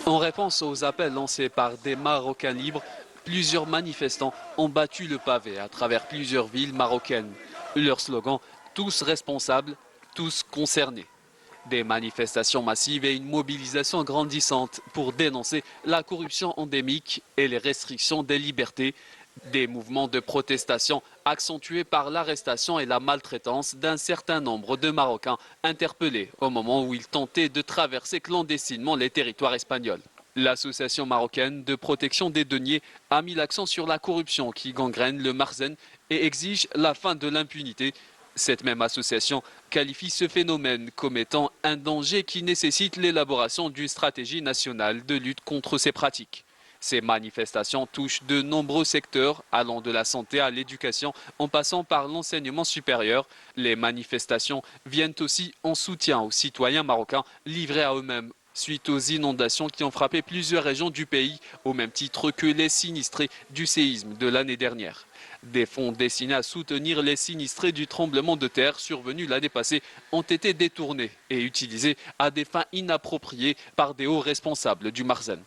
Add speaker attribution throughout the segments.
Speaker 1: En réponse aux appels lancés par des Marocains libres, plusieurs manifestants ont battu le pavé à travers plusieurs villes marocaines. Leur slogan, tous responsables, tous concernés. Des manifestations massives et une mobilisation grandissante pour dénoncer la corruption endémique et les restrictions des libertés. Des mouvements de protestation accentués par l'arrestation et la maltraitance d'un certain nombre de Marocains interpellés au moment où ils tentaient de traverser clandestinement les territoires espagnols. L'association marocaine de protection des deniers a mis l'accent sur la corruption qui gangrène le Marzen et exige la fin de l'impunité. Cette même association qualifie ce phénomène comme étant un danger qui nécessite l'élaboration d'une stratégie nationale de lutte contre ces pratiques. Ces manifestations touchent de nombreux secteurs, allant de la santé à l'éducation, en passant par l'enseignement supérieur. Les manifestations viennent aussi en soutien aux citoyens marocains livrés à eux-mêmes suite aux inondations qui ont frappé plusieurs régions du pays, au même titre que les sinistrés du séisme de l'année dernière. Des fonds destinés à soutenir les sinistrés du tremblement de terre survenu l'année passée ont été détournés et utilisés à des fins inappropriées par des hauts responsables du Marzen.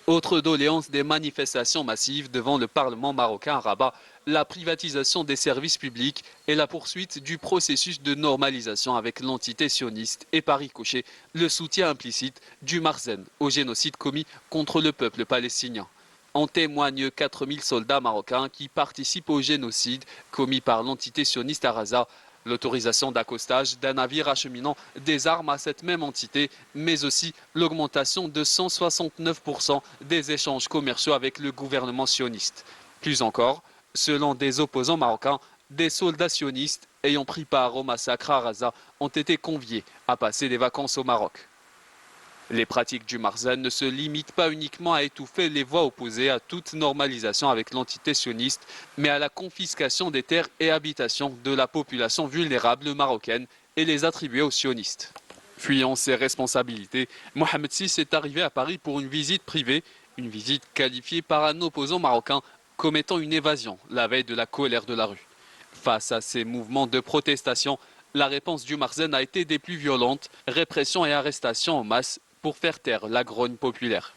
Speaker 1: Autre doléance des manifestations massives devant le Parlement marocain à Rabat, la privatisation des services publics et la poursuite du processus de normalisation avec l'entité sioniste et par ricochet le soutien implicite du Marzen au génocide commis contre le peuple palestinien. En témoignent 4000 soldats marocains qui participent au génocide commis par l'entité sioniste à Gaza. L'autorisation d'accostage d'un navire acheminant des armes à cette même entité, mais aussi l'augmentation de 169% des échanges commerciaux avec le gouvernement sioniste. Plus encore, selon des opposants marocains, des soldats sionistes ayant pris part au massacre à Gaza ont été conviés à passer des vacances au Maroc. Les pratiques du Marzen ne se limitent pas uniquement à étouffer les voix opposées à toute normalisation avec l'entité sioniste, mais à la confiscation des terres et habitations de la population vulnérable marocaine et les attribuer aux sionistes. Fuyant ses responsabilités, Mohamed VI est arrivé à Paris pour une visite privée, une visite qualifiée par un opposant marocain comme étant une évasion la veille de la colère de la rue. Face à ces mouvements de protestation, la réponse du Marzen a été des plus violentes, répression et arrestation en masse pour faire taire la grogne populaire.